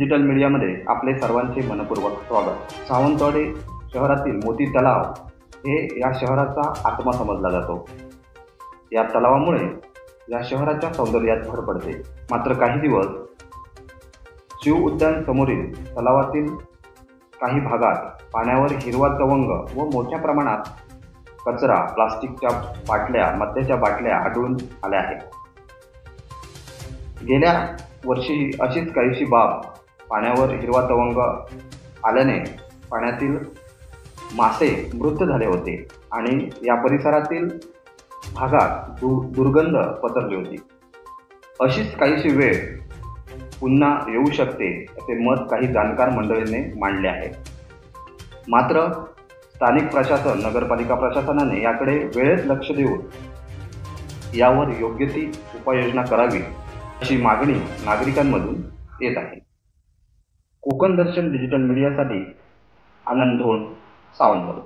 Digital मीडियामध्ये आपले सर्वांचे मनपूर्वक स्वागत। सावंतवाडी शहरातील मोती तलाव हे या शहराचा आत्मा समजला जातो। या तलावामुळे या शहराच्या सौंदर्यात भर पडते। मात्र काही दिवस शिव उद्यान समोरील तलावातील काही भागात पाण्यावर हिरवा तवंग व मोठ्या प्रमाणात कचरा, प्लास्टिकच्या बाटल्या, मद्याच्या बाटल्या आढळून आल्या आहेत। गेल्या वर्षी अशीच काहीशी बाब पाण्यावर हिरवा तवंग आल्याने पाण्यातील मासे मृत झाले होते आणि या परिसरातील भागात दुर्गंध पसरली होती। अशीच काहीशी वेळ पुन्हा येऊ शकते असे मत काही जाणकार मंडळींनी मांडले आहे। मात्र स्थानिक प्रशासन, नगरपालिका प्रशासनाने याकडे वेळेत लक्ष देऊन यावर योग्य ती उपाययोजना करावी अशी मागणी नागरिकांमधून येत आहे। कोकण दर्शन डिजिटल मीडियासाठी आनंद धोंड, सावंतवाडी।